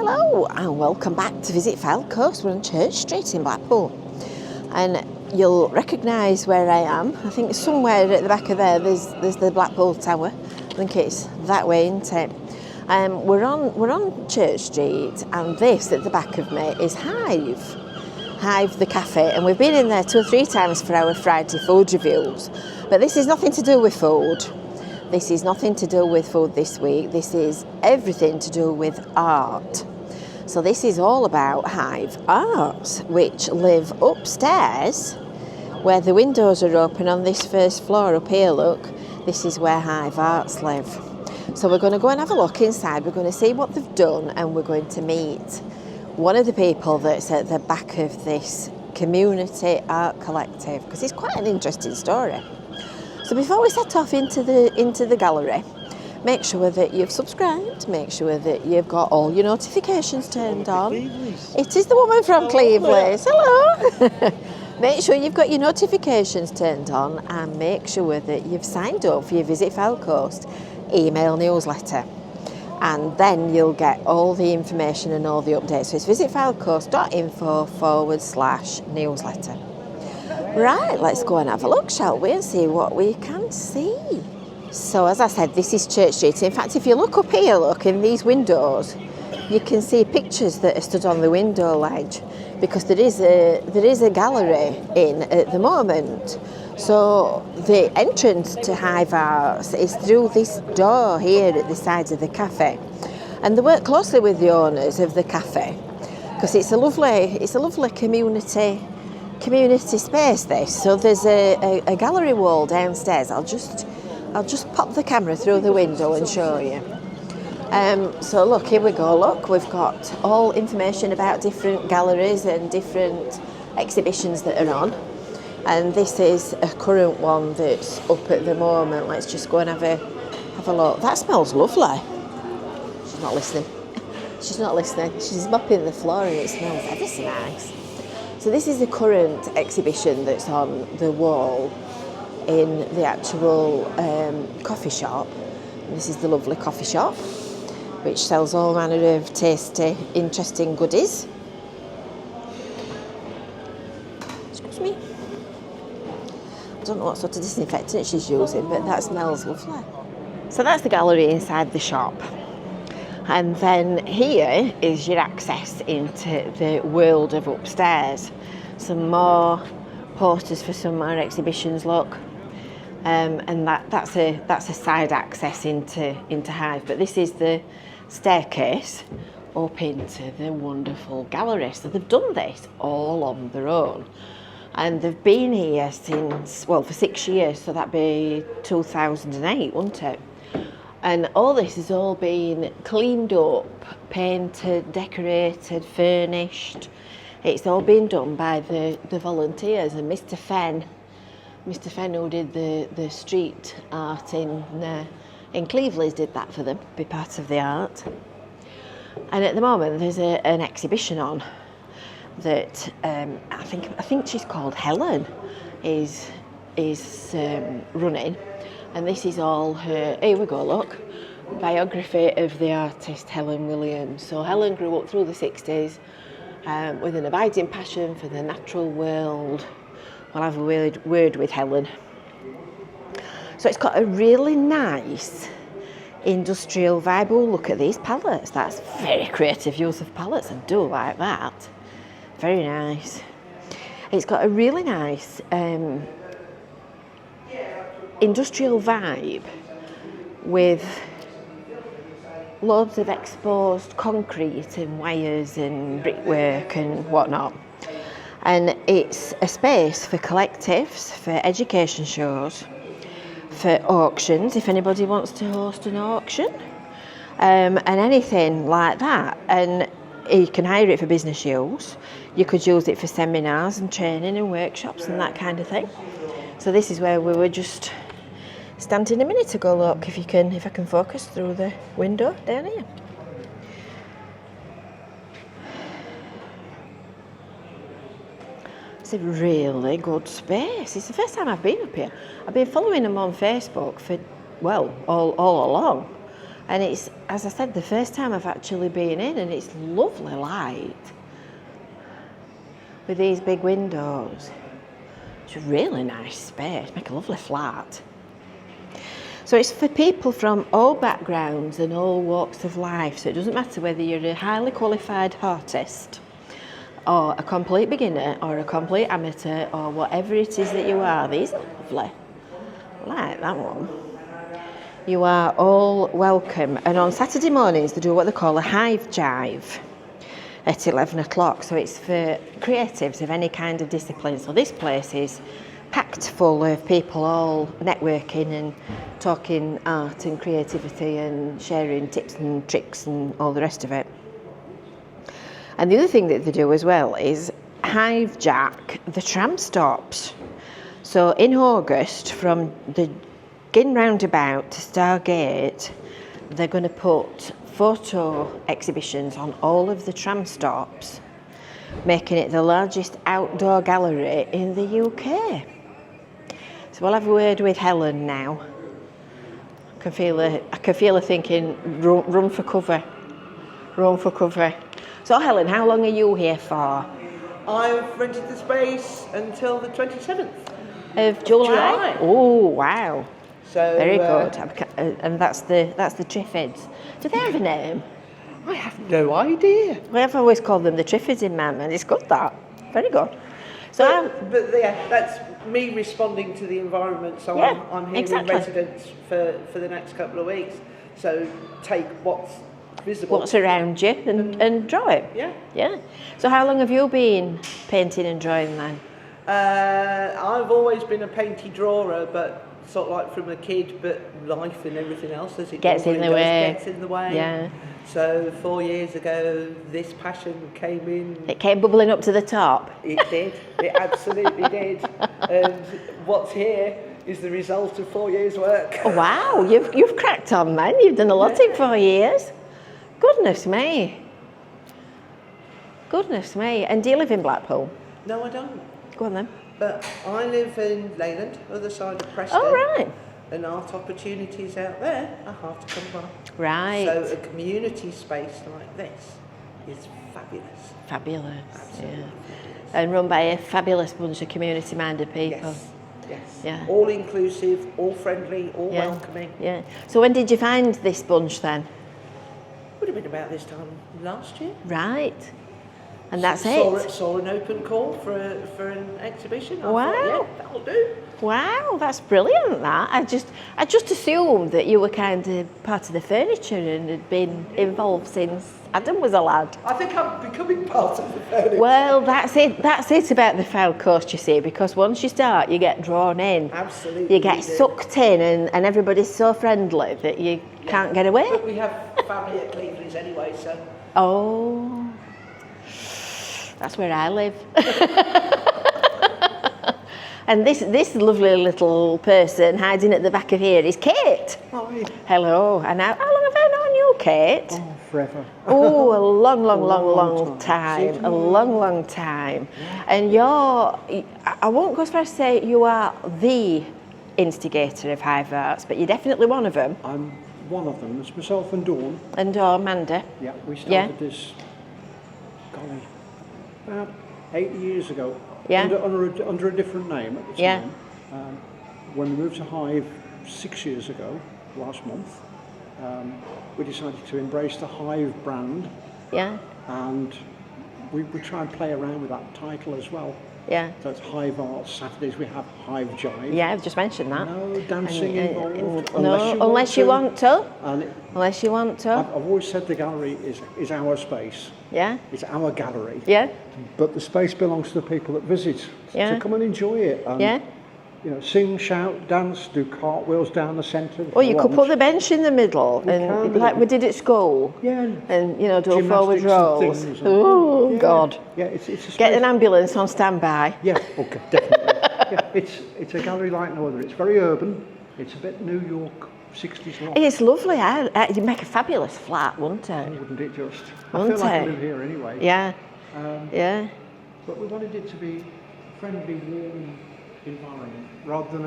Hello and welcome back to Visit Fylde Coast. We're on Church Street in Blackpool and you'll recognise where I am. I think somewhere at the back of there's the Blackpool Tower. I think it's that way, isn't it? We're on Church Street and this at the back of me is Hive the Cafe, and we've been in there 2 or 3 times for our Friday food reviews. But this is nothing to do with food. This is nothing to do with food this week. This is everything to do with art. So this is all about HiveARTS, which live upstairs where the windows are open on this first floor up here, look. This is where HiveARTS live. So we're going to go and have a look inside. We're going to see what they've done and we're going to meet one of the people that's at the back of this community art collective, because it's quite an interesting story. So before we set off into the gallery, make sure that you've subscribed, make sure that you've got all your notifications turned on. It is the woman from Cleveland. Hello. Make sure you've got your notifications turned on and make sure that you've signed up for your Visit Fylde Coast email newsletter. And then you'll get all the information and all the updates. So it's visitfyldecoast.info/newsletter. Right, let's go and have a look, shall we, and see what we can see. So as I said, this is Church Street. In fact, if you look up here, look, in these windows, you can see pictures that are stood on the window ledge, because there is a gallery in at the moment. So the entrance to HiveARTS is through this door here at the sides of the cafe. And they work closely with the owners of the cafe, because it's a lovely community space, this. So there's a gallery wall downstairs. I'll just pop the camera through the window and show you. So look, here we go. Look, we've got all information about different galleries and different exhibitions that are on. And this is a current one that's up at the moment. Let's just go and have a look. That smells lovely. She's not listening. She's not listening. She's mopping the floor and it smells ever so nice. So this is the current exhibition that's on the wall in the actual coffee shop. And this is the lovely coffee shop, which sells all manner of tasty, interesting goodies. Excuse me. I don't know what sort of disinfectant she's using, but that smells lovely. So that's the gallery inside the shop. And then here is your access into the world of upstairs. Some more posters for some more exhibitions, look. And that's a side access into Hive. But this is the staircase up into the wonderful gallery. So they've done this all on their own. And they've been here since, well, for 6 years, so that'd be 2008, wouldn't it? And all this has all been cleaned up, painted, decorated, furnished. It's all been done by the volunteers, and Mr. Fenn, who did the street art in Cleveland, did that for them, be part of the art. And at the moment there's an exhibition on that I think she's called Helen is running. And this is all her, here we go, look, biography of the artist Helen Williams. So Helen grew up through the 60s with an abiding passion for the natural world. We'll have a word with Helen. So it's got a really nice industrial vibe. Oh, look at these palettes. That's very creative use of palettes. I do like that. Very nice. It's got a really nice industrial vibe with loads of exposed concrete and wires and brickwork and whatnot. And it's a space for collectives, for education shows, for auctions, if anybody wants to host an auction, and anything like that. And you can hire it for business use. You could use it for seminars and training and workshops and that kind of thing. So this is where we were just standing a minute ago. Look, if I can focus through the window down here. It's a really good space. It's the first time I've been up here. I've been following them on Facebook for, well, all along. And it's, as I said, the first time I've actually been in, and it's lovely light with these big windows. It's a really nice space, make a lovely flat. So it's for people from all backgrounds and all walks of life. So it doesn't matter whether you're a highly qualified artist or a complete beginner or a complete amateur or whatever it is that you are. These are lovely. I like that one. You are all welcome. And on Saturday mornings they do what they call a Hive Jive at 11 o'clock. So it's for creatives of any kind of discipline. So this place is packed full of people all networking and talking art and creativity and sharing tips and tricks and all the rest of it. And the other thing that they do as well is Hive Jack the tram stops. So in August, from the Gin roundabout to Stargate, they're going to put photo exhibitions on all of the tram stops, making it the largest outdoor gallery in the UK. So we'll have a word with Helen now. I can feel her thinking, run for cover, run for cover. So Helen, how long are you here for? I've rented the space until the 27th of July. Oh wow! So very good. And that's the Triffids. Do they have a name? I have no idea. I've always called them the Triffids in my mind. It's good that. Very good. So, but yeah, that's me responding to the environment. So yeah, I'm here exactly. in residence for the next couple of weeks. So take what's visible, what's around you, and draw it. Yeah. Yeah. So how long have you been painting and drawing then? I've always been a painty drawer, but sort of like from a kid. But life and everything else as it gets in the way. Gets in the way. Yeah. So 4 years ago, this passion came in. It came bubbling up to the top. It did. It absolutely did. And what's here is the result of 4 years' work. Oh, wow, you've cracked on, man. You've done a lot in 4 years. Goodness me. Goodness me. And do you live in Blackpool? No, I don't. Go on then. But I live in Leyland, other side of Preston. Oh, right. And art opportunities out there are hard to come by. Right. So a community space like this is fabulous. Fabulous. Absolutely. Yeah. And run by a fabulous bunch of community-minded people. Yes. Yes. Yeah. All inclusive, all friendly, all welcoming. Yeah. So when did you find this bunch then? Would have been about this time last year. Right. And that's Saw an open call for an exhibition. I wow. thought, yeah, that'll do. Wow, that's brilliant. That I just assumed that you were kind of part of the furniture and had been involved since Adam was a lad. I think I'm becoming part of the furniture. Well, that's it about the Fylde coast, you see, because once you start, you get drawn in. Absolutely. You get sucked in, and everybody's so friendly that you can't get away. But we have family at Cleveland's anyway, so. Oh, that's where I live. And this lovely little person hiding at the back of here is Kate. Hi. Hello. And how long have I known you, Kate? Oh, forever. Oh, a long time. A long time. Yeah. And I won't go as far as to say you are the instigator of HiveARTS, but you're definitely one of them. I'm one of them. It's myself and Dawn. And Amanda. Yeah, we started this, golly, about 8 years ago. Yeah. Under a different name at the time. Yeah. When we moved to Hive 6 years ago, last month, we decided to embrace the Hive brand. Yeah. And we try and play around with that title as well. Yeah. So it's HiveARTS. Saturdays we have Hive Jive. Yeah, I've just mentioned that. No dancing involved. Unless you want to. Unless you want to. I've always said the gallery is our space. Yeah. It's our gallery. Yeah. But the space belongs to the people that visit. Yeah. To come and enjoy it. And, yeah. You know, sing, shout, dance, do cartwheels down the centre. Or you could put the bench in the middle, like we did at school. Yeah. And do a forward roll. Oh yeah. God. Yeah, it's a space. Get an ambulance on standby. Yeah, okay, definitely. Yeah, it's a gallery like no other. It's very urban. It's a bit New York 60s look. It's lovely. You'd make a fabulous flat, wouldn't it? Wouldn't it just? Wouldn't I feel like I it? live here anyway. Yeah. Yeah. But we wanted it to be friendly, warm environment rather than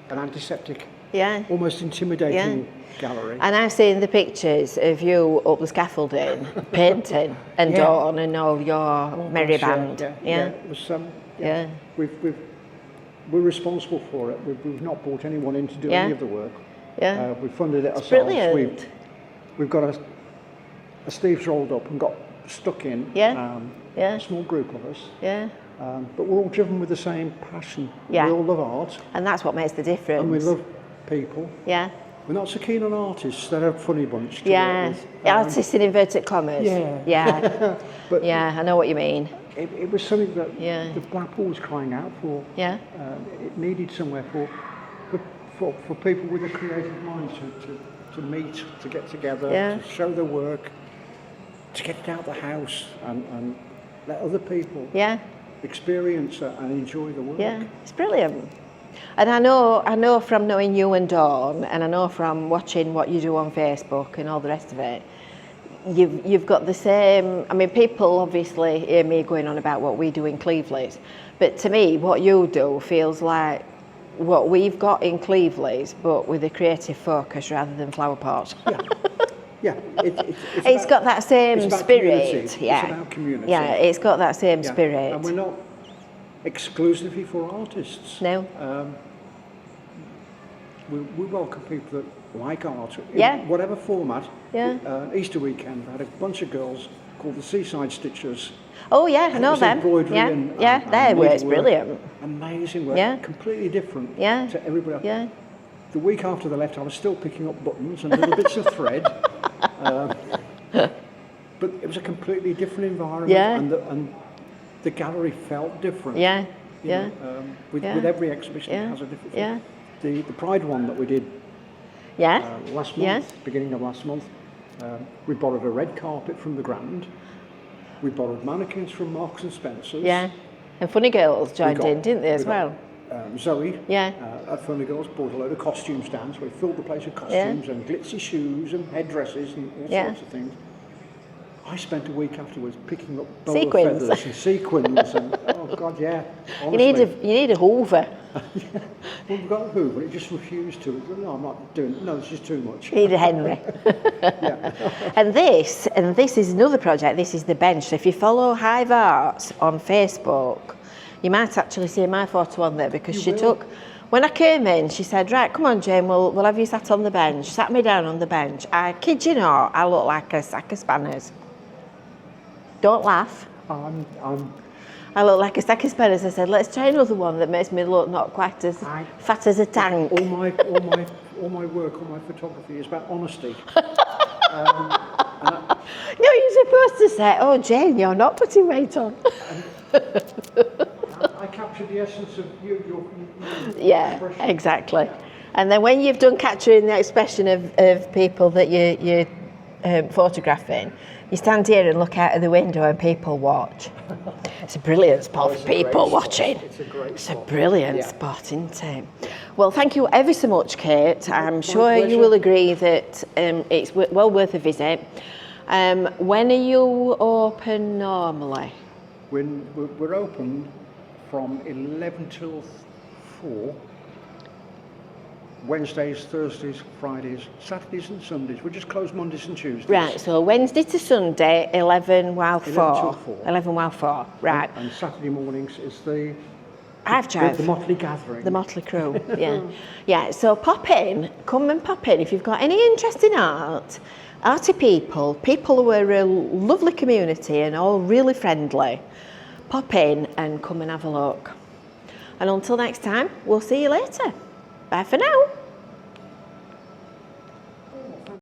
an antiseptic Yeah. almost intimidating gallery. And I've seen the pictures of you up the scaffolding, painting, and Yeah. Dawn and all your merry band. Yeah. It was Yeah. We're responsible for it. We've not brought anyone in to do Yeah. any of the work. Yeah. We've funded it ourselves. Brilliant. We've got a sleeves rolled up and got stuck in. Yeah. Yeah. A small group of us. Yeah. But we're all driven with the same passion. Yeah. We all love art And that's what makes the difference. and we love people. Yeah. We're not so keen on artists. They're a funny bunch to Yeah. work with. Artists in inverted commas. Yeah. Yeah. But Yeah, I know what you mean. it was something that Yeah. the Blackpool was crying out for. Yeah. It needed somewhere for people with a creative mind to meet, to get together, Yeah. to show their work, to get it out of the house and let other people Yeah. experience it and enjoy the work. Yeah. It's brilliant. And I know from knowing you and Dawn, and I know from watching what you do on Facebook and all the rest of it, you've got the same. I mean, people obviously hear me going on about what we do in Cleveland, but to me, what you do feels like what we've got in Cleveland, but with a creative focus rather than flower pots. Yeah. It's got that same it's about spirit. community. Yeah. It's about community. Yeah, it's got that same Yeah. spirit. And we're not exclusively for artists. No. We welcome people that like art in Yeah. whatever format. Yeah. Easter weekend, I had a bunch of girls called the Seaside Stitchers. Oh yeah, I It know was them. embroidery Yeah, and their work's needlework. brilliant. Amazing work. Yeah. Completely different Yeah. to everybody else. Yeah. The week after they left, I was still picking up buttons and little bits of thread. But it was a completely different environment, Yeah. and the gallery felt different. Yeah. You Yeah. know, with Yeah. with every exhibition, Yeah. it has a different Yeah. feel. The Pride one that we did Yeah. last month, Yeah. beginning of last month, we borrowed a red carpet from the Grand. We borrowed mannequins from Marks and Spencer's. Yeah. And Funny Girls joined got- in, didn't they, as we got, well? Zoe Yeah. at Funny Girls bought a load of costumes down, so we filled the place with costumes and glitzy shoes and headdresses and all Yeah. sorts of things. I spent a week afterwards picking up boa Sequins. feathers and sequins and oh god, yeah. You Honestly. need a Hoover. Well, we've got a Hoover, it just refused to. No, I'm not doing it. No, it's just too much. You need a Henry. and this is another project. This is the bench. So if you follow HiveARTS on Facebook, you might actually see my photo on there because she took. When I came in, she said, "Right, come on, Jane. We'll have you sat on the bench." Sat me down on the bench. I kid you not, I look like a sack of spanners. Don't laugh. I look like a sack of spanners. I said, "Let's try another one that makes me look not quite as fat as a tank." All my work, all my photography is about honesty. No, you're supposed to say, "Oh, Jane, you're not putting weight on." I captured the essence of your Yeah, expression. exactly. And then when you've done capturing the expression of people that you're photographing, you stand here and look out of the window and people watch. It's a brilliant spot it's for a great people spot. watching. It's a great It's a spot. brilliant Yeah. spot, isn't it? Well, thank you ever so much, Kate. I'm sure you pleasure. will agree that it's well worth a visit. When are you open normally? We're open from 11 till 4. Wednesdays, Thursdays, Fridays, Saturdays and Sundays. We're just closed Mondays and Tuesdays. Right, so Wednesday to Sunday, 11 while 11 4. till 4. 11 while 4, right. And Saturday mornings is the Hive the motley gathering. The motley crew, yeah. Yeah, so come and pop in if you've got any interest in art, arty people who are a lovely community and all really friendly. Pop in and come and have a look. And until next time, we'll see you later. Bye for now.